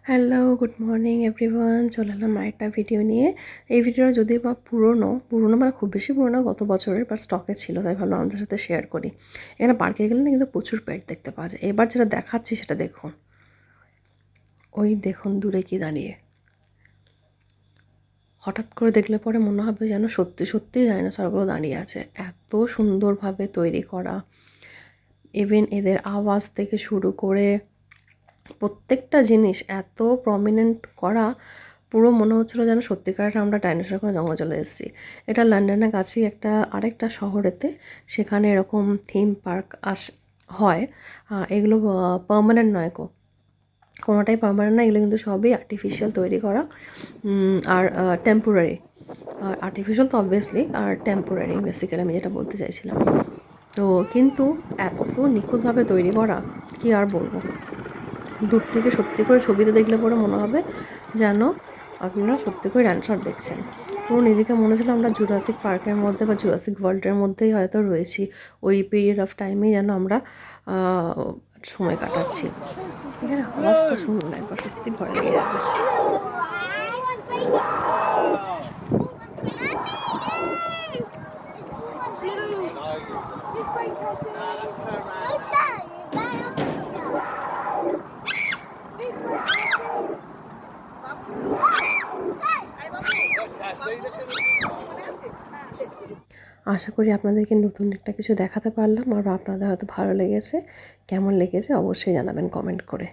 Hello, good morning everyone. চলে এলাম আরেকটা ভিডিও নিয়ে। এই ভিডিওটা যদিও বা পুরনো মানে খুব বেশি পুরোনো, গত বছরের, বাট স্টকে ছিল, তাই ভাবলাম আমাদের সাথে শেয়ার করি। এখানে পার্কে গেলে না কিন্তু প্রচুর পেট দেখতে পাওয়া যায়। এবার যেটা দেখাচ্ছি সেটা দেখুন, ওই দেখুন দূরে কি দাঁড়িয়ে। হঠাৎ করে দেখলে পরে মনে হবে যেন সত্যি সত্যিই ডাইনোসরগুলো দাঁড়িয়ে আছে। এত সুন্দরভাবে তৈরি করা, ইভেন এদের আওয়াজ থেকে শুরু করে প্রত্যেকটা জিনিস এত প্রমিনেন্ট করা, পুরো মনে হচ্ছিলো যেন সত্যিকার আমরা ডাইনোসর কোনো জঙ্গলে চলে এসেছি। এটা লন্ডনের কাছেই আরেকটা শহরেতে, সেখানে এরকম থিম পার্ক হয়। এগুলো পার্মানেন্ট নয়, কোনোটাই পার্মানেন্ট না, এগুলো কিন্তু সবই আর্টিফিশিয়াল তৈরি করা আর টেম্পোরারি। আর আর্টিফিশিয়াল তো অবভিয়াসলি, আর টেম্পোরারি বেসিক্যালি আমি যেটা বলতে চাইছিলাম। তো কিন্তু এত নিখুঁতভাবে তৈরি করা, কি আর বলবো। দূর থেকে সত্যি করে ছবিতে দেখলে পরে মনে হবে যেন আপনারা সত্যি করে ডাইনোসর দেখছেন। পুরো নিজেকে মনে হচ্ছিলো আমরা জুরাসিক পার্কের মধ্যে বা জুরাসিক ওয়ার্ল্ডের মধ্যেই হয়তো রয়েছি। ওই পিরিয়ড অফ টাইমেই যেন আমরা সময় কাটাচ্ছি। এখানে আওয়াজটা শুনুন একবার, সত্যি ভয় লেগে যাবে। আশা করি আপনাদেরকে নতুন একটা কিছু দেখাতে পারলাম, আর আপনাদের হয়তো ভালো লেগেছে। কেমন লেগেছে অবশ্যই জানাবেন কমেন্ট করে।